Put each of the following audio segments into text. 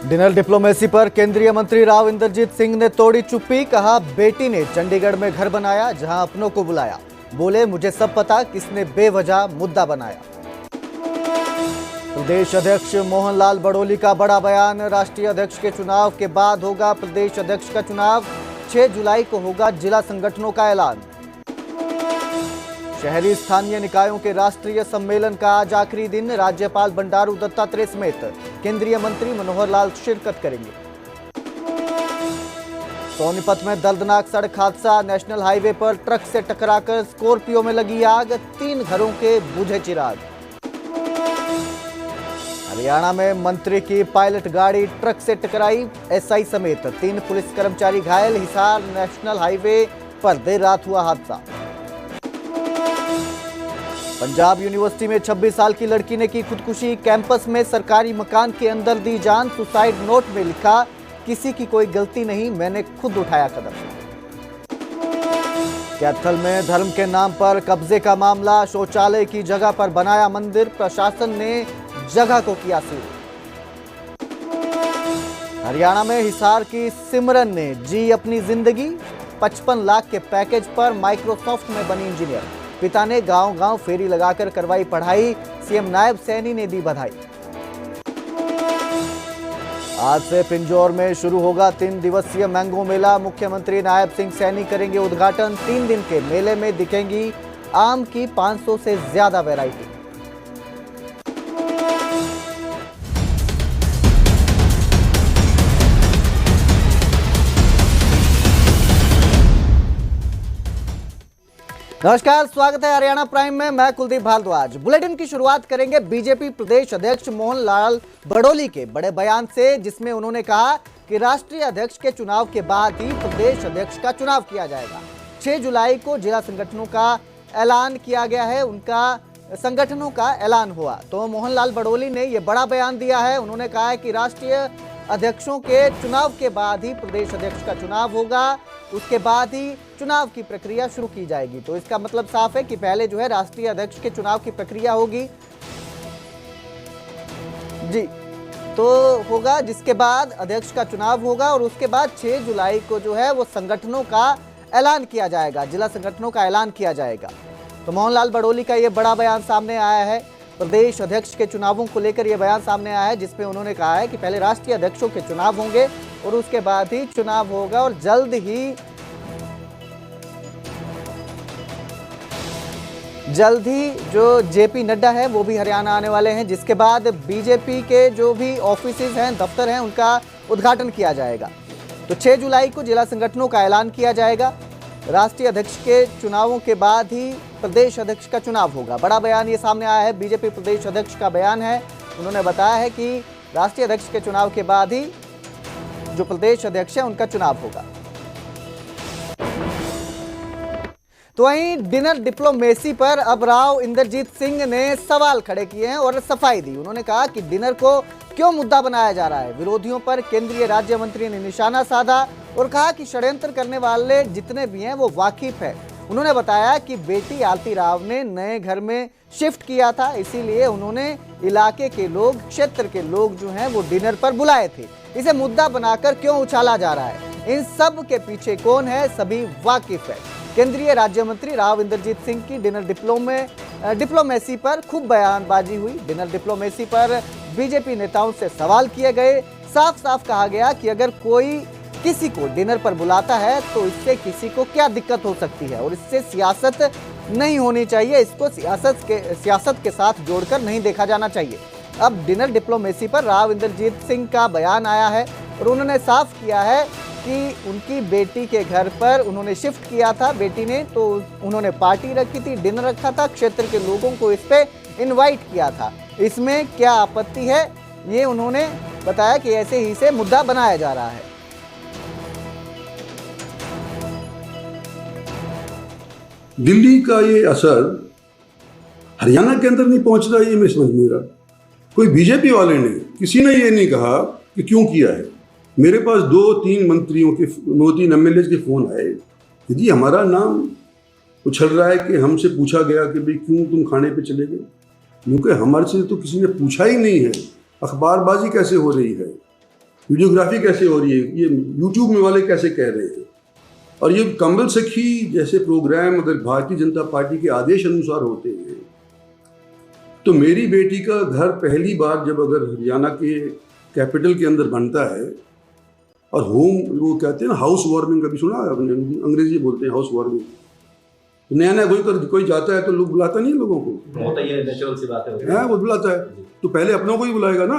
Dinner diplomacy पर केंद्रीय मंत्री राव इंद्रजीत सिंह ने तोड़ी चुप्पी। कहा बेटी ने चंडीगढ़ में घर बनाया जहां अपनों को बुलाया। बोले मुझे सब पता किसने बेवजह मुद्दा बनाया। प्रदेश अध्यक्ष मोहन लाल बड़ोली का बड़ा बयान। राष्ट्रीय अध्यक्ष के चुनाव के बाद होगा प्रदेश अध्यक्ष का चुनाव। 6 जुलाई को होगा जिला संगठनों का ऐलान। शहरी स्थानीय निकायों के राष्ट्रीय सम्मेलन का आज आखिरी दिन। राज्यपाल बंडारू दत्तात्रेय समेत केंद्रीय मंत्री मनोहर लाल शिरकत करेंगे। सोनीपत में दर्दनाक सड़क हादसा। नेशनल हाईवे पर ट्रक से टकराकर स्कॉर्पियो में लगी आग। 3 घरों के बुझे चिराग। हरियाणा में मंत्री की पायलट गाड़ी ट्रक से टकराई। एसआई समेत 3 पुलिस कर्मचारी घायल। हिसार नेशनल हाईवे पर देर रात हुआ हादसा। पंजाब यूनिवर्सिटी में 26 साल की लड़की ने की खुदकुशी। कैंपस में सरकारी मकान के अंदर दी जान। सुसाइड नोट में लिखा किसी की कोई गलती नहीं, मैंने खुद उठाया कदम। कैथल में धर्म के नाम पर कब्जे का मामला। शौचालय की जगह पर बनाया मंदिर। प्रशासन ने जगह को किया सील। हरियाणा में हिसार की सिमरन ने जी अपनी जिंदगी। 55 लाख के पैकेज पर माइक्रोसॉफ्ट में बनी इंजीनियर। पिता ने गांव-गांव फेरी लगाकर करवाई पढ़ाई। सीएम नायब सैनी ने दी बधाई। आज से पिंजौर में शुरू होगा 3 दिवसीय मैंगो मेला। मुख्यमंत्री नायब सिंह सैनी करेंगे उद्घाटन। 3 दिन के मेले में दिखेंगी आम की 500 से ज्यादा वैरायटी। नमस्कार, स्वागत है हरियाणा प्राइम में। मैं कुलदीप भारद्वाज। बुलेटिन की शुरुआत करेंगे बीजेपी प्रदेश अध्यक्ष मोहन लाल बड़ोली के बड़े बयान से, जिसमें उन्होंने कहा कि राष्ट्रीय अध्यक्ष के चुनाव के बाद ही प्रदेश अध्यक्ष का चुनाव किया जाएगा। 6 जुलाई को जिला संगठनों का ऐलान किया गया है। उनका संगठनों का ऐलान हुआ तो मोहन लाल बड़ोली ने यह बड़ा बयान दिया है। उन्होंने कहा है कि राष्ट्रीय अध्यक्षों के चुनाव के बाद ही प्रदेश अध्यक्ष का चुनाव होगा। उसके बाद ही चुनाव की प्रक्रिया शुरू की जाएगी। तो इसका मतलब साफ है कि पहले जो है राष्ट्रीय अध्यक्ष के चुनाव की प्रक्रिया होगी जी, तो होगा, जिसके बाद अध्यक्ष का चुनाव होगा और उसके बाद 6 जुलाई को जो है वो संगठनों का ऐलान किया जाएगा, जिला संगठनों का ऐलान किया जाएगा। तो मोहन लाल बड़ोली का ये बड़ा बयान सामने आया है। प्रदेश अध्यक्ष के चुनावों को लेकर यह बयान सामने आया है, जिसमें उन्होंने कहा है कि पहले राष्ट्रीय अध्यक्षों के चुनाव होंगे और उसके बाद ही चुनाव होगा और जल्द ही जो जेपी नड्डा है वो भी हरियाणा आने वाले हैं, जिसके बाद बीजेपी के जो भी ऑफिसेज हैं, दफ्तर हैं, उनका उद्घाटन किया जाएगा। तो 6 जुलाई को जिला संगठनों का ऐलान किया जाएगा। राष्ट्रीय अध्यक्ष के चुनावों के बाद ही प्रदेश अध्यक्ष का चुनाव होगा। बड़ा बयान ये सामने आया है, बीजेपी प्रदेश अध्यक्ष का बयान है। उन्होंने बताया है कि राष्ट्रीय अध्यक्ष के चुनाव के बाद ही जो प्रदेश अध्यक्ष है उनका चुनाव होगा। तो वहीं डिनर डिप्लोमेसी पर अब राव इंद्रजीत सिंह ने सवाल खड़े किए हैं और सफाई दी। उन्होंने कहा कि डिनर को क्यों मुद्दा बनाया जा रहा है। विरोधियों पर केंद्रीय राज्य मंत्री ने निशाना साधा और कहा कि षड्यंत्र करने वाले जितने भी हैं वो वाकिफ है। उन्होंने बताया कि बेटी आलती राव ने नए घर में शिफ्ट किया था, इसीलिए उन्होंने इलाके के लोग, क्षेत्र के लोग जो हैं वो डिनर पर बुलाए थे। इसे मुद्दा बनाकर क्यों उछाला जा रहा है, इन सब के पीछे कौन है, सभी वाकिफ है। केंद्रीय राज्य मंत्री राव इंद्रजीत सिंह की डिनर डिप्लोमेसी पर खूब बयानबाजी हुई। डिनर डिप्लोमेसी पर बीजेपी नेताओं से सवाल किए गए। साफ साफ कहा गया कि अगर कोई किसी को डिनर पर बुलाता है तो इससे किसी को क्या दिक्कत हो सकती है और इससे सियासत नहीं होनी चाहिए। इसको सियासत के साथ जोड़कर नहीं देखा जाना चाहिए। अब डिनर डिप्लोमेसी पर राव इंद्रजीत सिंह का बयान आया है और उन्होंने साफ किया है कि उनकी बेटी के घर पर उन्होंने शिफ्ट किया था। बेटी ने तो उन्होंने पार्टी रखी थी, डिनर रखा था, क्षेत्र के लोगों को इस पे इनवाइट किया था। इसमें क्या आपत्ति है, ये उन्होंने बताया कि ऐसे ही से मुद्दा बनाया जा रहा है। दिल्ली का ये असर हरियाणा के अंदर नहीं पहुंच रहा, ये मैं समझ नहीं रहा। कोई बीजेपी वाले ने, किसी ने ये नहीं कहा कि क्यों किया है। मेरे पास 2-3 मंत्रियों के, 2-3 एमएलए के फोन आए कि जी हमारा नाम उछल रहा है कि हमसे पूछा गया कि भाई क्यों तुम खाने पे चले गए, क्योंकि हमारे से तो किसी ने पूछा ही नहीं है। अखबारबाजी कैसे हो रही है। वीडियोग्राफी कैसे हो रही है, ये यूट्यूब में वाले कैसे कह रहे हैं। और ये कंबल सखी जैसे प्रोग्राम अगर भारतीय जनता पार्टी के आदेश अनुसार होते हैं तो मेरी बेटी का घर पहली बार जब अगर हरियाणा के कैपिटल के अंदर बनता है और होम, वो कहते हैं ना हाउस वार्मिंग, कभी सुना है आपने? अंग्रेजी बोलते हैं हाउस वार्मिंग। नया नया कोई जाता है तो लोग बुलाता नहीं है लोगों को, वो बुलाता है तो पहले अपनों को ही बुलाएगा ना।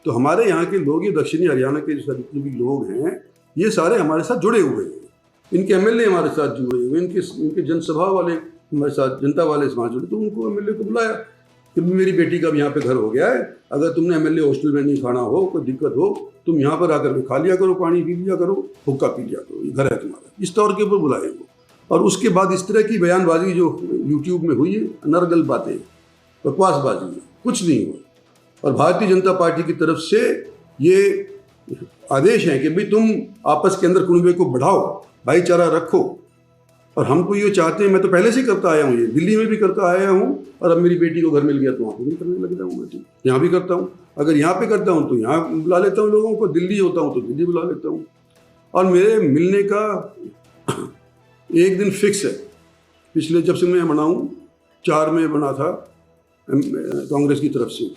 तो हमारे यहाँ के लोग, ये दक्षिणी हरियाणा के जितने भी लोग हैं, ये सारे हमारे साथ जुड़े हुए हैं। इनके एमएलए हमारे साथ जुड़े हुए, इनके जनसभा वाले हमारे साथ, जनता वाले समाज जुड़े, तो उनको एमएलए को बुलाया कि मेरी बेटी का अब यहाँ पे घर हो गया है, अगर तुमने एमएलए हॉस्टल में नहीं खाना हो, कोई दिक्कत हो, तुम यहाँ पर आकर के खा लिया करो, पानी पी लिया करो, हुक्का पी लिया करो, ये घर है तुम्हारा, इस तौर के ऊपर बुलाए वो। और उसके बाद इस तरह की बयानबाजी जो यूट्यूब में हुई है, अनर्गल बातें, बकवासबाजी, कुछ नहीं हुआ। और भारतीय जनता पार्टी की तरफ से ये आदेश है कि भाई तुम आपस के अंदर कुनबे को बढ़ाओ, भाईचारा रखो। और हम तो ये चाहते हैं, मैं तो पहले से करता आया हूँ, ये दिल्ली में भी करता आया हूँ, और अब मेरी बेटी को घर मिल गया तो वहाँ पर भी करने लग जाऊँ। मैं यहाँ भी करता हूँ, अगर यहाँ पे करता हूँ तो यहाँ बुला लेता हूँ लोगों को, दिल्ली होता हूँ तो दिल्ली बुला लेता हूँ। और मेरे मिलने का एक दिन फिक्स है, पिछले जब से मैं बनाऊँ 4 में बना था कांग्रेस की तरफ से,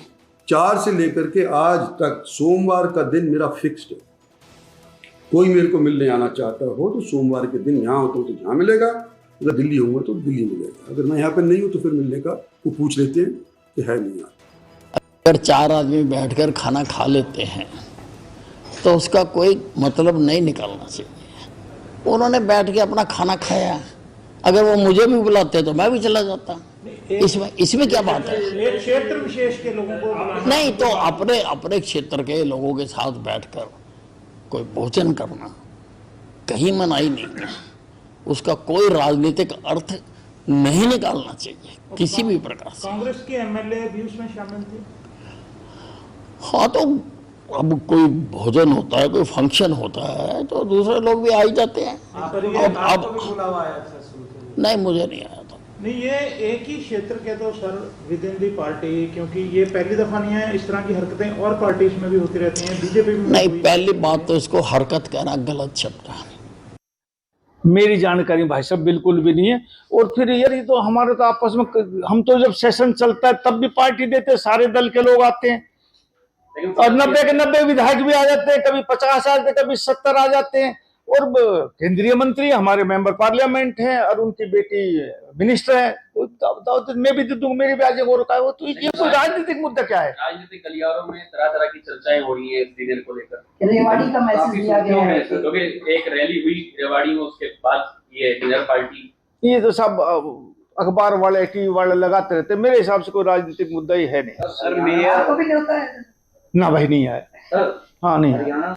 4 से लेकर के आज तक सोमवार का दिन मेरा फिक्स्ड है। कोई मेरे को मिलने आना चाहता हो तो सोमवार के दिन यहाँ होता हूँ तो यहाँ मिलेगा, अगर दिल्ली होऊंगा तो दिल्ली मिलेगा, अगर मैं यहाँ पर नहीं हूँ तो फिर मिलने का वो पूछ लेते हैं कि है नहीं यहाँ। अगर 4 आदमी बैठकर खाना खा लेते हैं तो उसका कोई मतलब नहीं निकालना चाहिए। उन्होंने बैठ के अपना खाना खाया, अगर वो मुझे भी बुलाते तो मैं भी चला जाता। इसमें क्या बात है? एक क्षेत्र विशेष के लोगों को नहीं तो अपने क्षेत्र के लोगों के साथ बैठकर कोई भोजन करना कहीं मनाही नहीं है, उसका कोई राजनीतिक अर्थ नहीं निकालना चाहिए किसी भी प्रकार से। कांग्रेस के एमएलए भी उसमें शामिल थे। हाँ, तो अब कोई भोजन होता है, कोई फंक्शन होता है तो दूसरे लोग भी आ ही जाते हैं। नहीं, मुझे नहीं आया था। नहीं, ये एक ही क्षेत्र के तो sir with in the party, क्योंकि ये पहली दफा नहीं है, इस तरह की हरकतें और पार्टीज में भी होती रहती हैं, बीजेपी में नहीं, पहली बात तो इसको हरकत कहना गलत शब्द है। मेरी जानकारी भाई साहब बिल्कुल भी नहीं है। और फिर यार ये तो हमारे तो आपस में, हम तो जब सेशन चलता है तब भी पार्टी देते हैं, सारे दल के लोग आते हैं और 90 के 90 विधायक भी आ जाते हैं, कभी 50 आते हैं, कभी 70 आ जाते हैं। और केंद्रीय मंत्री हमारे मेंबर पार्लियामेंट हैं और उनकी बेटी मिनिस्टर है, तो मैं भी दे दूंगा, मेरी भी आज और का वो। तो ये कोई राजनीतिक मुद्दा क्या है? राजनीतिक गलियारों में तरह तरह की चर्चाएं हो रही है इस डिनर को लेकर। रेवाड़ी का मैसेज दिया गया है क्योंकि एक रैली हुई रेवाड़ी में, उसके बाद ये डिनर पार्टी, ये तो सब अखबार वाले टीवी वाले लगाते रहते, मेरे हिसाब से कोई राजनीतिक मुद्दा ही है नहीं। सर मेयर को भी होता है ना भाई, नहीं आया। हाँ, नहीं आया।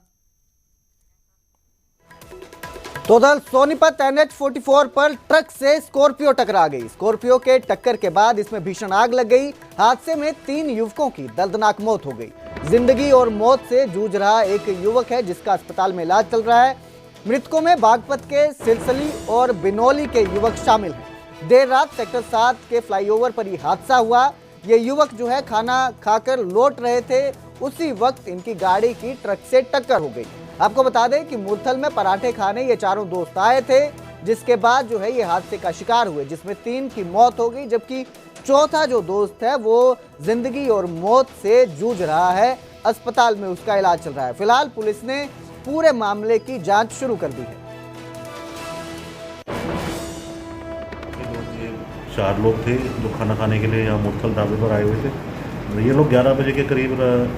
तो उधर सोनीपत NH44 पर ट्रक से स्कॉर्पियो टकरा गई। स्कॉर्पियो के टक्कर के बाद इसमें भीषण आग लग गई। हादसे में 3 युवकों की दर्दनाक मौत हो गई। जिंदगी और मौत से जूझ रहा एक युवक है जिसका अस्पताल में इलाज चल रहा है। मृतकों में बागपत के सिलसली और बिनौली के युवक शामिल हैं। देर रात सेक्टर 7 के फ्लाईओवर पर यह हादसा हुआ। ये युवक जो है खाना खाकर लौट रहे थे, उसी वक्त इनकी गाड़ी की ट्रक से टक्कर हो गई। आपको बता दें कि मुरथल में पराठे खाने ये चारों दोस्त आए थे, जिसके बाद जो है ये हादसे का शिकार हुए, जिसमें 3 की मौत हो गई, जबकि चौथा जो दोस्त है वो जिंदगी और मौत से जूझ रहा है। अस्पताल में उसका इलाज चल रहा है। फिलहाल पुलिस ने पूरे मामले की जांच शुरू कर दी है। 4 लोग थे जो खाना खाने के लिए यहाँ मुरथल ढाबे पर आए हुए थे। ये लोग 11 बजे के करीब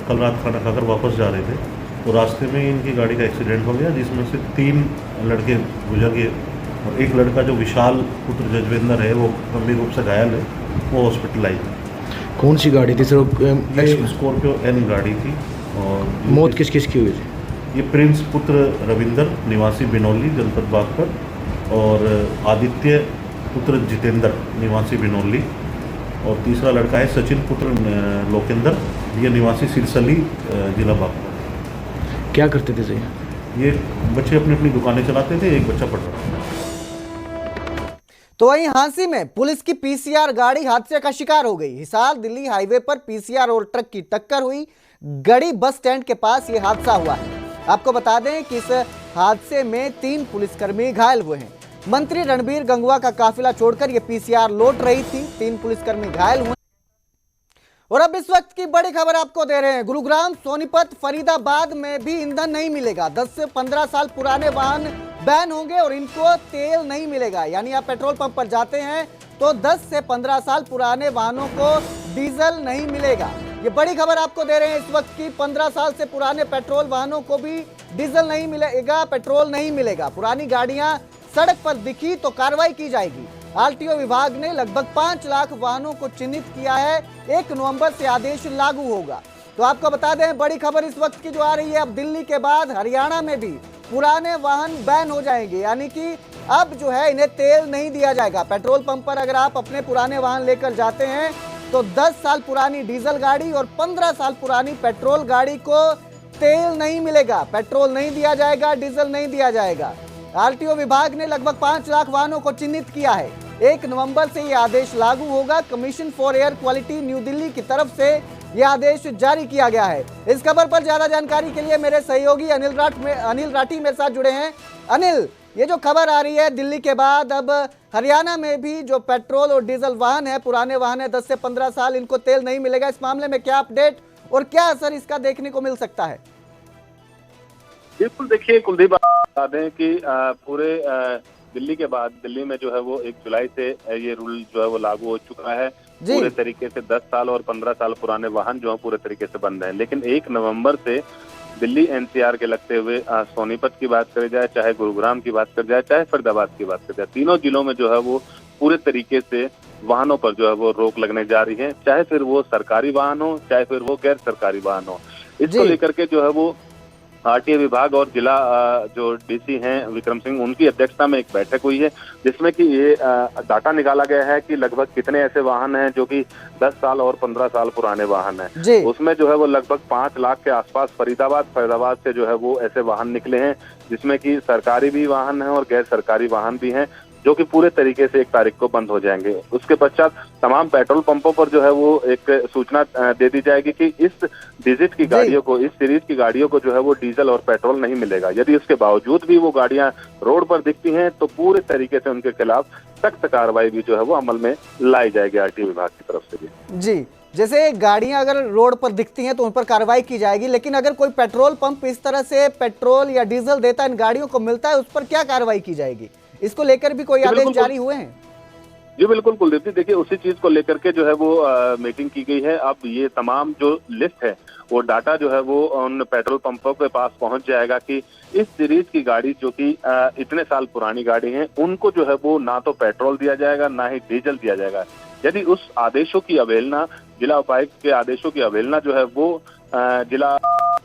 कल रात खाना खाकर वापस जा रहे थे, तो रास्ते में इनकी गाड़ी का एक्सीडेंट हो गया, जिसमें से 3 लड़के गुजर गए और एक लड़का जो विशाल पुत्र जजवेंद्र है वो गंभीर रूप से घायल है, वो हॉस्पिटलाइज है। कौन सी गाड़ी थी सर? ये स्कॉर्पियो N गाड़ी थी। और मौत किस किस की हुई थी? ये प्रिंस पुत्र रविंदर निवासी बिनौली जनपद बागपत, और आदित्य पुत्र जितेंद्र निवासी बिनौली, और तीसरा लड़का है सचिन पुत्र लोकेंद्र, ये निवासी सिरसली जिला बागपत। क्या करते थे सर? ये बच्चे अपनी अपनी दुकानें चलाते थे, एक बच्चा पढ़ रहा था। तो वहीं हांसी में पुलिस की PCR गाड़ी हादसे का शिकार हो गई। हिसार दिल्ली हाईवे पर PCR और ट्रक की टक्कर हुई। गड़ी बस स्टैंड के पास यह हादसा हुआ है। आपको बता दें कि इस हादसे में 3 पुलिसकर्मी घायल हुए हैं। मंत्री रणबीर गंगवा का काफिला छोड़कर ये पीसीआर लौट रही थी, 3 पुलिसकर्मी घायल हुए। और अब इस वक्त की बड़ी खबर आपको दे रहे हैं। गुरुग्राम, सोनीपत, फरीदाबाद में भी ईंधन नहीं मिलेगा। 10 से 15 साल पुराने वाहन बैन होंगे और इनको तेल नहीं मिलेगा। यानी आप पेट्रोल पंप पर जाते हैं तो 10 से 15 साल पुराने वाहनों को डीजल नहीं मिलेगा। ये बड़ी खबर आपको दे रहे हैं इस वक्त की। 15 साल से पुराने पेट्रोल वाहनों को भी डीजल नहीं मिलेगा, पेट्रोल नहीं मिलेगा। पुरानी गाड़ियां सड़क पर दिखी तो कार्रवाई की जाएगी। आरटीओ विभाग ने लगभग 5 लाख वाहनों को चिन्हित किया है। 1 नवंबर से आदेश लागू होगा। तो आपको बता दें, बड़ी खबर इस वक्त की जो आ रही है, अब दिल्ली के बाद हरियाणा में भी पुराने वाहन बैन हो जाएंगे। यानी कि अब जो है इन्हें तेल नहीं दिया जाएगा। पेट्रोल पंप पर अगर आप अपने पुराने वाहन लेकर जाते हैं तो 10 साल पुरानी डीजल गाड़ी और 15 साल पुरानी पेट्रोल गाड़ी को तेल नहीं मिलेगा, पेट्रोल नहीं दिया जाएगा, डीजल नहीं दिया जाएगा। आरटीओ विभाग ने लगभग 5 लाख वाहनों को चिन्हित किया है। 1 नवंबर से यह आदेश लागू होगा। Commission for air quality new Delhi की तरफ से यह आदेश जारी किया गया है। इस खबर पर ज्यादा जानकारी के लिए मेरे सहयोगी अनिल राठी मेरे साथ जुड़े हैं। अनिल, ये जो खबर आ रही है दिल्ली के बाद अब हरियाणा में भी जो पेट्रोल और डीजल वाहन है, पुराने वाहन है 10 से 15 साल, इनको तेल नहीं मिलेगा। इस मामले में क्या अपडेट और क्या असर इसका देखने को मिल सकता है? बिल्कुल, देखिए कुलदीप, बता दें कि पूरे दिल्ली के बाद दिल्ली में जो है वो 1 जुलाई से ये रूल जो है वो लागू हो चुका है। पूरे तरीके से 10 साल और 15 साल पुराने वाहन जो है पूरे तरीके से बंद हैं। लेकिन 1 नवंबर से दिल्ली एनसीआर के लगते हुए सोनीपत की बात करी जाए, चाहे गुरुग्राम की बात करी जाए, चाहे फरीदाबाद की बात करी जाए, तीनों जिलों में जो है वो पूरे तरीके से वाहनों पर जो है वो रोक लगने जा रही है। चाहे फिर वो सरकारी वाहन हो, चाहे फिर वो गैर सरकारी वाहन हो। इसको लेकर के जो है वो आरटीओ विभाग और जिला जो डीसी हैं विक्रम सिंह, उनकी अध्यक्षता में एक बैठक हुई है, जिसमें कि ये डाटा निकाला गया है कि लगभग कितने ऐसे वाहन हैं जो कि 10 साल और 15 साल पुराने वाहन हैं। उसमें जो है वो लगभग 5 लाख के आसपास फरीदाबाद से जो है वो ऐसे वाहन निकले हैं, जिसमें कि सरकारी भी वाहन हैं और गैर सरकारी वाहन भी हैं, जो कि पूरे तरीके से 1 तारीख को बंद हो जाएंगे। उसके पश्चात तमाम पेट्रोल पंपों पर जो है वो एक सूचना दे दी जाएगी कि इस डिजिट की गाड़ियों को, इस सीरीज की गाड़ियों को जो है वो डीजल और पेट्रोल नहीं मिलेगा। यदि उसके बावजूद भी वो गाड़ियां रोड पर दिखती हैं तो पूरे तरीके से उनके खिलाफ सख्त कार्रवाई भी जो है वो अमल में लाई जाएगी आरटीओ विभाग की तरफ से भी। जी, जैसे गाड़ियां अगर रोड पर दिखती हैं तो उन पर कार्रवाई की जाएगी, लेकिन अगर कोई पेट्रोल पंप इस तरह से पेट्रोल या डीजल देता है, इन गाड़ियों को मिलता है, उस पर क्या कार्रवाई की जाएगी? इसको लेकर भी कोई आदेश जारी हुए हैं? जी बिल्कुल कुलदीप जी, देखिए उसी चीज को लेकर के जो है वो मीटिंग की गई है। अब ये तमाम जो लिस्ट है, वो डाटा जो है वो उन पेट्रोल पंपों के पास पहुंच जाएगा कि इस सीरीज की गाड़ी जो कि इतने साल पुरानी गाड़ी है, उनको जो है वो ना तो पेट्रोल दिया जाएगा, ना ही डीजल दिया जाएगा। यदि उस आदेशों की अवहेलना, जिला उपायुक्त के आदेशों की अवहेलना जो है वो जिला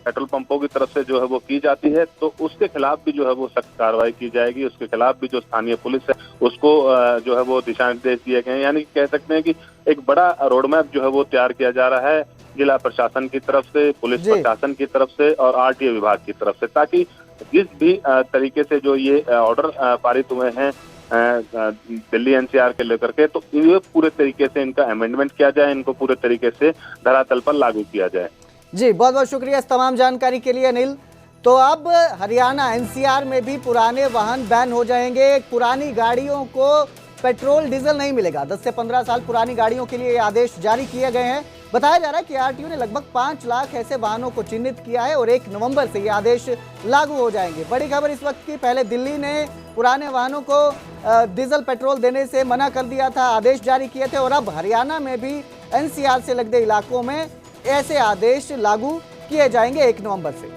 पेट्रोल पंपों की तरफ से जो है वो की जाती है, तो उसके खिलाफ भी जो है वो सख्त कार्रवाई की जाएगी। उसके खिलाफ भी जो स्थानीय पुलिस है उसको जो है वो दिशा निर्देश दिए गए हैं। यानी कह सकते हैं कि एक बड़ा रोड मैप जो है वो तैयार किया जा रहा है जिला प्रशासन की तरफ से, पुलिस प्रशासन की तरफ से और आरटीओ विभाग की तरफ से, ताकि जिस भी तरीके से जो ये ऑर्डर पारित हुए हैं दिल्ली एनसीआर के लेकर के, तो ये पूरे तरीके से इनका अमेंडमेंट किया जाए, इनको पूरे तरीके से धरातल पर लागू किया जाए। जी, बहुत बहुत शुक्रिया इस तमाम जानकारी के लिए अनिल। तो अब हरियाणा एनसीआर में भी पुराने वाहन बैन हो जाएंगे। पुरानी गाड़ियों को पेट्रोल डीजल नहीं मिलेगा। 10 से 15 साल पुरानी गाड़ियों के लिए आदेश जारी किए गए हैं। बताया जा रहा है कि आरटीओ ने लगभग 5 लाख ऐसे वाहनों को चिन्हित किया है और 1 नवंबर से ये आदेश लागू हो जाएंगे। बड़ी खबर इस वक्त की, पहले दिल्ली ने पुराने वाहनों को डीजल पेट्रोल देने से मना कर दिया था, आदेश जारी किए थे, और अब हरियाणा में भी एनसीआर से लगते इलाकों में ऐसे आदेश लागू किए जाएंगे 1 नवंबर से।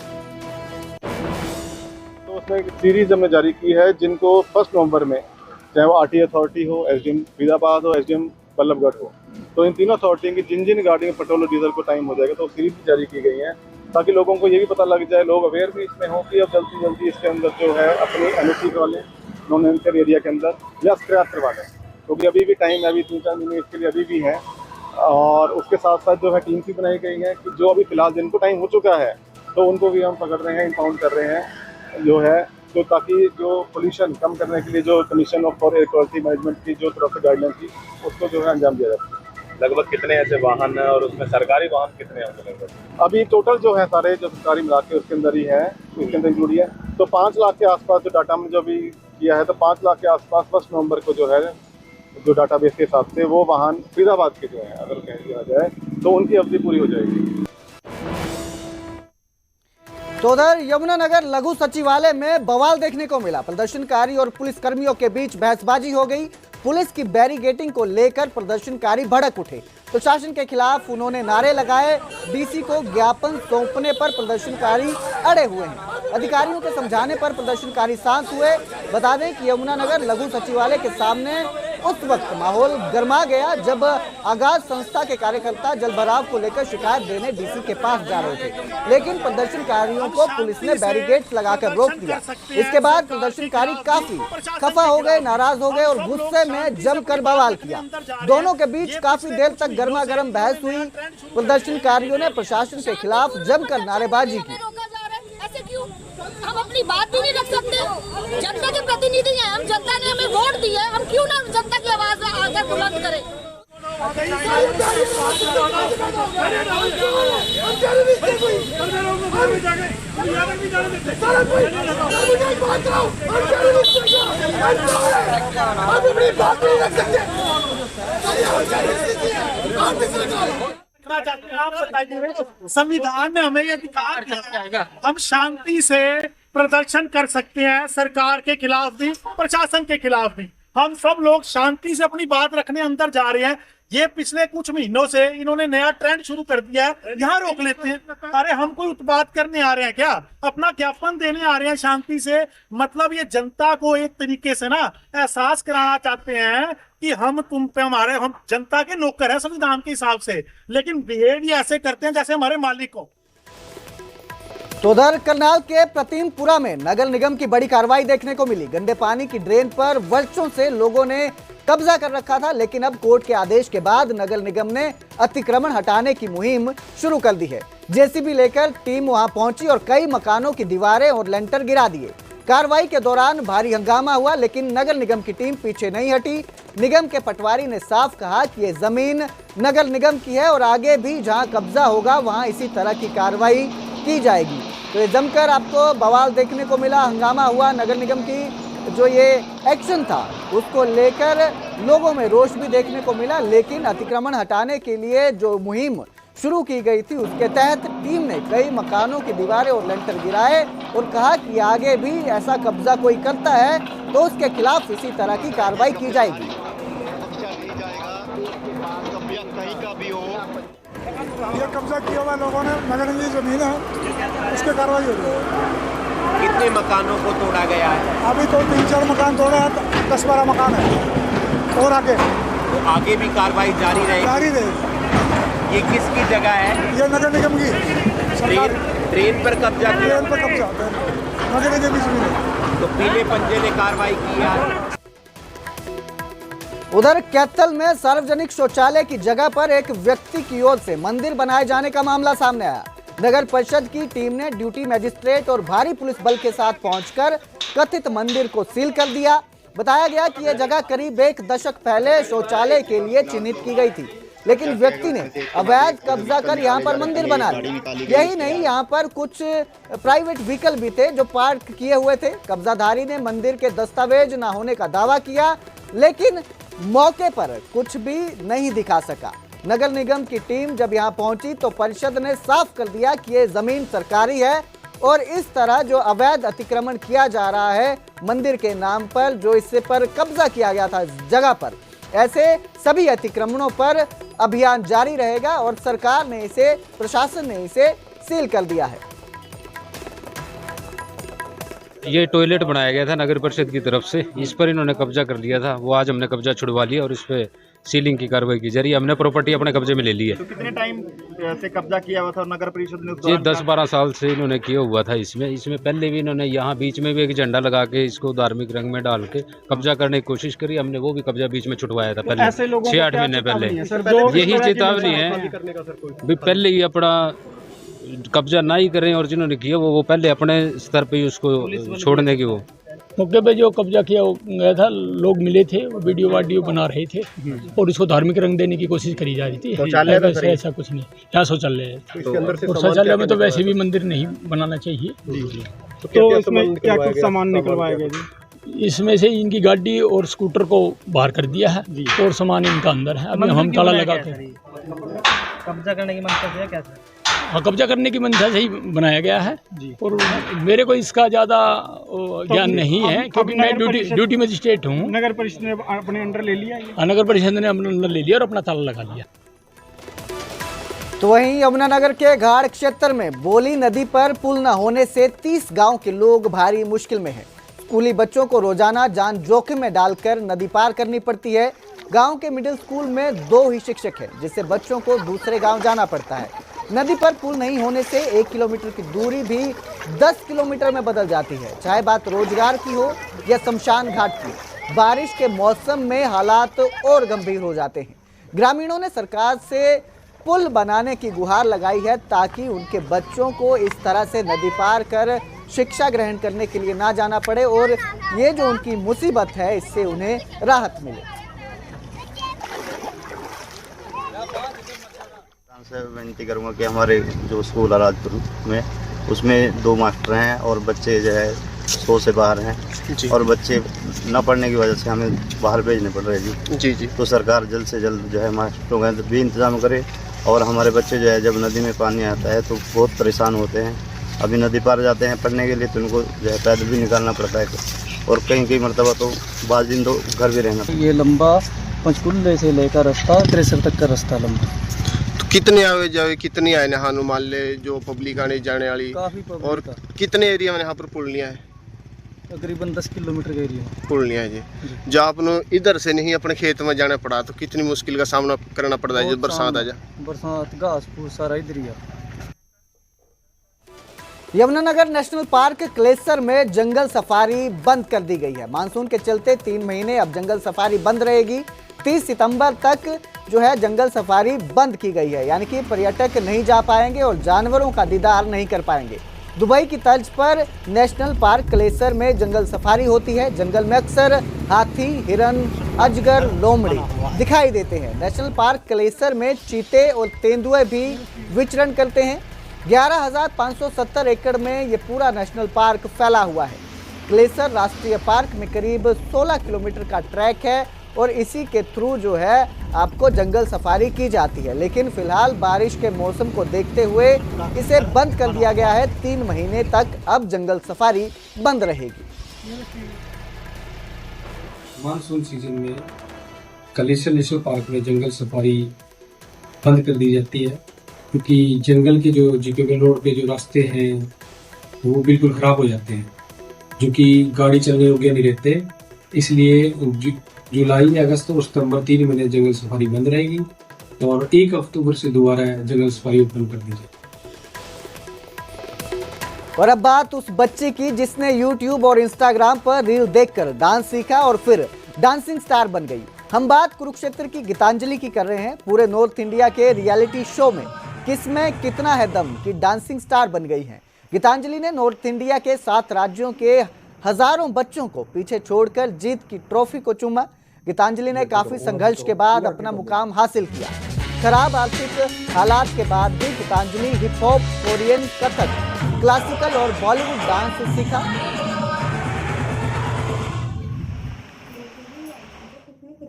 तो उसमें एक सीरीज हमने जारी की है, जिनको 1 नवंबर में, चाहे वो आरटीओ अथॉरिटी हो, एसडीएम फरीदाबाद हो, एसडीएम बल्लभगढ़ हो, तो इन तीनों अथॉरिटी की जिन जिन गाड़ियों में पेट्रोल और डीजल को टाइम हो जाएगा, तो सीरीज जारी की गई है, ताकि लोगों को ये भी पता लग जाए, लोग अवेयर भी इसमें हो कि अब जल्दी जल्दी इसके अंदर जो है अपनी एनओसी वाले नॉन एनकर एरिया के अंदर या स्क्रैप करवा लें, क्योंकि अभी भी टाइम है, अभी 3-4 महीने इसके लिए अभी भी है। और उसके साथ साथ जो है टीम भी बनाई गई है कि जो अभी फिलहाल जिनको टाइम हो चुका है तो उनको भी हम पकड़ रहे हैं, इम्पाउंड कर रहे हैं जो है, तो ताकि जो पोल्यूशन कम करने के लिए जो commission of for air quality management की जो तरफ से गाइडलाइन थी उसको जो है अंजाम दिया जाता है। लगभग कितने ऐसे वाहन है और उसमें सरकारी वाहन कितने होंगे लगभग? अभी टोटल जो है सारे जो सरकारी मिला के उसके अंदर ही है, इसके अंदर इंक्लूड है। तो 5 लाख के आसपास जो डाटा हमने जो अभी किया है, तो 5 लाख के आसपास 1 नवंबर को जो है जो डाटाबेस के हिसाब से वो वाहन फरीदाबाद के जो है अगर कह दिया जाए तो उनकी अवधि पूरी हो जाएगी। तो उधर यमुनानगर लघु सचिवालय में बवाल देखने को मिला। प्रदर्शनकारी और पुलिस कर्मियों के बीच बहसबाजी हो गई। पुलिस की बैरिकेडिंग को लेकर प्रदर्शनकारी भड़क उठे तो शासन के खिलाफ उन्होंने नारे लगाए। डीसी को ज्ञापन सौंपने पर प्रदर्शनकारी अड़े हुए हैं। अधिकारियों के समझाने पर प्रदर्शनकारी शांत हुए। बता दें कि यमुनानगर लघु सचिवालय के सामने उस वक्त माहौल गर्मा गया जब आगाज संस्था के कार्यकर्ता जलभराव को लेकर शिकायत देने डीसी के पास जा रहे थे, लेकिन प्रदर्शनकारियों को पुलिस ने बैरिकेड्स लगाकर रोक दिया। इसके बाद प्रदर्शनकारी काफी खफा हो गए, नाराज हो गए और गुस्से में जमकर बवाल किया। दोनों के बीच काफी देर तक गर्मा गर्म बहस हुई। प्रदर्शनकारियों ने प्रशासन के खिलाफ जमकर नारेबाजी की। हम अपनी बात भी नहीं रख सकते? जनता के प्रतिनिधि हैं हम, जनता ने हमें वोट दी है, हम क्यों ना जनता की आवाज आकर बुलंद करें? संविधान में हमें ये अधिकार है, हम शांति से प्रदर्शन कर सकते हैं, सरकार के खिलाफ भी, प्रशासन के खिलाफ भी। हम सब लोग शांति से अपनी बात रखने अंदर जा रहे हैं। ये पिछले कुछ महीनों से इन्होंने नया ट्रेंड शुरू कर दिया है, यहाँ रोक लेते हैं। अरे हम कोई उत्पात करने आ रहे हैं क्या? अपना ज्ञापन देने आ रहे हैं शांति से। मतलब ये जनता को एक तरीके से ना एहसास कराना चाहते हैं कि हम तुम पे हमारे, हम जनता के नौकर हैं संविधान के हिसाब से, लेकिन बिहेव ये ऐसे करते हैं जैसे हमारे मालिक को। तो उधर करनाल के प्रतिमपुरा में नगर निगम की बड़ी कार्रवाई देखने को मिली। गंदे पानी की ड्रेन पर वर्षों से लोगों ने कब्जा कर रखा था, लेकिन अब कोर्ट के आदेश के बाद नगर निगम ने अतिक्रमण हटाने की मुहिम शुरू कर दी है। जेसीबी लेकर टीम वहां पहुंची और कई मकानों की दीवारें और लेंटर गिरा दिए। कार्रवाई के दौरान भारी हंगामा हुआ, लेकिन नगर निगम की टीम पीछे नहीं हटी। निगम के पटवारी ने साफ कहा कि ये जमीन नगर निगम की है और आगे भी जहां कब्जा होगा वहां इसी तरह की कार्रवाई की जाएगी। तो ये जमकर आपको बवाल देखने को मिला, हंगामा हुआ। नगर निगम की जो ये एक्शन था उसको लेकर लोगों में रोष भी देखने को मिला, लेकिन अतिक्रमण हटाने के लिए जो मुहिम शुरू की गई थी उसके तहत टीम ने कई मकानों की दीवारें और लेंटर गिराए और कहा कि आगे भी ऐसा कब्जा कोई करता है तो उसके खिलाफ इसी तरह की कार्रवाई की जाएगी। ये कब्जा किया हुआ लोगों ने नगर निगम की जमीन है, उस पर कार्रवाई हो रही है। कितने मकानों को तोड़ा गया है? अभी तो 3-4 मकान तोड़े हैं, 10-12 मकान है और आगे तो आगे भी कार्रवाई जारी रहेगी। ये किसकी जगह है? ये नगर निगम की ट्रेन पर कब्जा किया? ट्रेन पर कब्जा नगर निगम की जमीन है। तो पीले पंजे ने कार्रवाई की है। उधर कैथल में सार्वजनिक शौचालय की जगह पर एक व्यक्ति की ओर से मंदिर बनाए जाने का मामला सामने आया। नगर परिषद की टीम ने ड्यूटी मजिस्ट्रेट और भारी पुलिस बल के साथ पहुंचकर कथित मंदिर को सील कर दिया। बताया गया कि यह जगह करीब 1 दशक पहले शौचालय के लिए चिन्हित की गई थी, लेकिन व्यक्ति ने अवैध कब्जा कर यहां पर मंदिर बना लिया। यही नहीं, यहां पर कुछ प्राइवेट व्हीकल भी थे जो पार्क किए हुए थे। कब्जाधारी ने मंदिर के दस्तावेज न होने का दावा किया, लेकिन मौके पर कुछ भी नहीं दिखा सका। नगर निगम की टीम जब यहां पहुंची तो परिषद ने साफ कर दिया कि ये जमीन सरकारी है और इस तरह जो अवैध अतिक्रमण किया जा रहा है मंदिर के नाम पर, जो इससे पर कब्जा किया गया था इस जगह पर, ऐसे सभी अतिक्रमणों पर अभियान जारी रहेगा और सरकार ने इसे, प्रशासन ने इसे सील कर दिया है। ये टॉयलेट बनाया गया था नगर परिषद की तरफ से, इस पर इन्होंने कब्जा कर लिया था। वो आज हमने कब्जा छुड़वा लिया और इस पे सीलिंग की कार्रवाई की जा रही है। हमने प्रॉपर्टी अपने कब्जे में ले ली है। तो कितने टाइम से कब्जा किया हुआ था नगर परिषद ने? जी 10-12 साल से इन्होंने किया हुआ था। इसमें पहले भी इन्होंने यहाँ बीच में भी एक झंडा लगा के इसको धार्मिक रंग में डाल के कब्जा करने की कोशिश करी। हमने वो भी कब्जा बीच में छुड़वाया था पहले 6-8 महीने पहले। यही चेतावनी है, पहले ही अपना कब्जा ना ही करें और जिन्होंने किया वो पहले अपने स्तर पे उसको छोड़ने की वो मौके पे जो कब्जा किया गया था, लोग मिले थे, वो वीडियो बना रहे थे और इसको धार्मिक रंग देने की कोशिश करी जा रही थी। शौचालय ऐसा कुछ नहीं, यहाँ शौचालय है और शौचालय में तो वैसे भी मंदिर नहीं बनाना चाहिए। तो इसमें क्या कुछ सामान निकलवाया गया जी? इसमें से इनकी गाड़ी और स्कूटर को बाहर कर दिया है और सामान इनका अंदर है। अभी हम ताला लगा के कब्जा करने की मंशा से क्या सर? हाँ, कब्जा करने की मंशा से ही बनाया गया है और मेरे को इसका ज़्यादा ज्ञान नहीं है क्योंकि मैं ड्यूटी मजिस्ट्रेट हूँ। नगर परिषद ने अपने अंडर ले लिया? नगर परिषद ने अपने अंडर ले लिया और अपना ताला लगा लिया। तो वहीं यमुनानगर के घाट क्षेत्र में बोली नदी पर पुल न होने से 30 गांव के लोग भारी मुश्किल में हैं। स्कूली बच्चों को रोजाना जान जोखिम में डालकर नदी पार करनी पड़ती है। गांव के मिडिल स्कूल में 2 ही शिक्षक हैं, जिससे बच्चों को दूसरे गांव जाना पड़ता है। नदी पर पुल नहीं होने से 1 किलोमीटर की दूरी भी 10 किलोमीटर में बदल जाती है। चाहे बात रोजगार की हो या शमशान घाट की, बारिश के मौसम में हालात और गंभीर हो जाते हैं। ग्रामीणों ने सरकार से पुल बनाने की गुहार लगाई है ताकि उनके बच्चों को इस तरह से नदी पार कर शिक्षा ग्रहण करने के लिए ना जाना पड़े और ये जो उनकी मुसीबत है इससे उन्हें राहत मिले। से विनती करूंगा कि हमारे जो स्कूल है राजपुर में, उसमें 2 मास्टर हैं और बच्चे जो है 100 से बाहर हैं और बच्चे न पढ़ने की वजह से हमें बाहर भेजने पड़ रहे हैं जी। तो सरकार जल्द से जल्द जो है मास्टरों का भी इंतजाम करे और हमारे बच्चे जो है जब नदी में पानी आता है तो बहुत परेशान होते हैं। अभी नदी पार जाते हैं पढ़ने के लिए तो उनको जो है पैदल भी निकालना पड़ता है और कई मरतबा तो 5 दिन तो घर भी रहना। ये लंबा पंचकुले से लेकर रास्ता त्रिसर तक का रास्ता लंबा। तो कितने आवे जावे कितनी आए यहाँ मान ले जो पब्लिक आने जाने वाली और कितने एरिया में यहाँ पर पुलियाँ है? तकरीबन 10 किलोमीटर का एरिया पुलियाँ है जी। जब आपने इधर से नहीं अपने खेत में जाना पड़ा तो कितनी मुश्किल का सामना करना पड़ता है जब बरसात आ जाए? बरसात घास फूस सारा इधर ही है। यमुनानगर नेशनल पार्क क्लेसर में जंगल सफारी बंद कर दी गई है। मानसून के चलते 3 महीने अब जंगल सफारी बंद रहेगी। 30 सितंबर तक जो है जंगल सफारी बंद की गई है, यानी कि पर्यटक नहीं जा पाएंगे और जानवरों का दीदार नहीं कर पाएंगे। दुबई की तर्ज पर नेशनल पार्क क्लेसर में जंगल सफारी होती है। जंगल में अक्सर हाथी, हिरन, अजगर, लोमड़ी दिखाई देते हैं। नेशनल पार्क क्लेसर में चीते और तेंदुए भी विचरण करते हैं। 11,570 एकड़ में ये पूरा नेशनल पार्क फैला हुआ है। क्लेसर राष्ट्रीय पार्क में करीब 16 किलोमीटर का ट्रैक है और इसी के थ्रू जो है आपको जंगल सफारी की जाती है, लेकिन फिलहाल बारिश के मौसम को देखते हुए इसे बंद कर दिया गया है। 3 महीने तक अब जंगल सफारी बंद रहेगी। मानसून सीजन में क्लेसर नेशनल पार्क में जंगल सफारी बंद कर दी जाती है क्योंकि जंगल के जो जीपीएल रोड के जो रास्ते हैं वो बिल्कुल ख़राब हो जाते हैं, जो कि गाड़ी चलने योग्य नहीं रहते। इसलिए जुलाई, अगस्त और सितंबर 3 महीने जंगल सफारी बंद रहेगी और 1 अक्टूबर से दोबारा जंगल सफारी ओपन कर दी जाएगी। और अब बात उस बच्चे की जिसने YouTube और Instagram पर रील देखकर डांस सीखा और फिर डांसिंग स्टार बन गई। हम बात कुरुक्षेत्र की गीतांजलि की कर रहे हैं। पूरे नॉर्थ इंडिया के रियलिटी शो में किसमें कितना है दम की डांसिंग स्टार बन गई है। गीतांजलि ने नॉर्थ इंडिया के 7 राज्यों के हजारों बच्चों को पीछे छोड़कर जीत की ट्रॉफी को चूमा। गीतांजलि ने काफी संघर्ष के बाद अपना मुकाम हासिल किया। खराब आर्थिक हालात के बाद भी Geetanjali hip hop, Korean, Kathak, classical और बॉलीवुड डांस सीखा।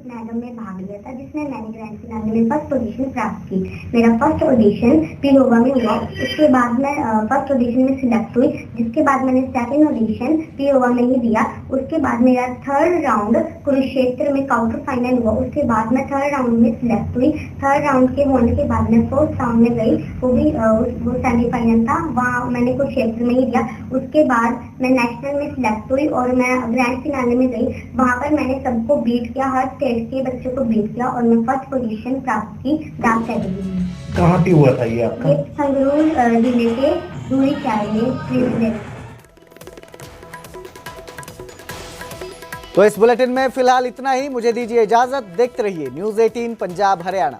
मैडम में भाग लिया था जिसमें मैंने ग्रैंड फिनाले में फर्स्ट पोजीशन प्राप्त की। मेरा फर्स्ट ऑडिशन पिलोवा में हुआ, उसके बाद मैं फर्स्ट ऑडिशन में सिलेक्ट हुई, जिसके बाद मैंने सेकंड ऑडिशन पिलोवा में ही दिया। उसके बाद मेरा 3rd राउंड कुरुक्षेत्र में क्वार्टर फाइनल हुआ, उसके बाद मैं 3rd राउंड में सिलेक्ट हुई। 3rd राउंड के होने के बाद मैं 4th राउंड में गई, वो सेमीफाइनल था, वहाँ मैंने कुरुक्षेत्र में ही दिया। उसके बाद मैं नेशनल में सिलेक्ट हुई और मैं ग्रैंड फिनाले में गई। वहाँ पर मैंने सबको बीट किया, हर स्टेट के बच्चों को बीट किया और मैं फर्स्ट पोजीशन प्राप्त की डांस कैटेगरी में। कहाँ पे हुआ था ये आपका? संगरूर जिले के दूरी चाय में। तो इस बुलेटिन में फिलहाल इतना ही। मुझे दीजिए इजाजत। देखते रहिए न्यूज़ 18 पंजाब हरियाणा।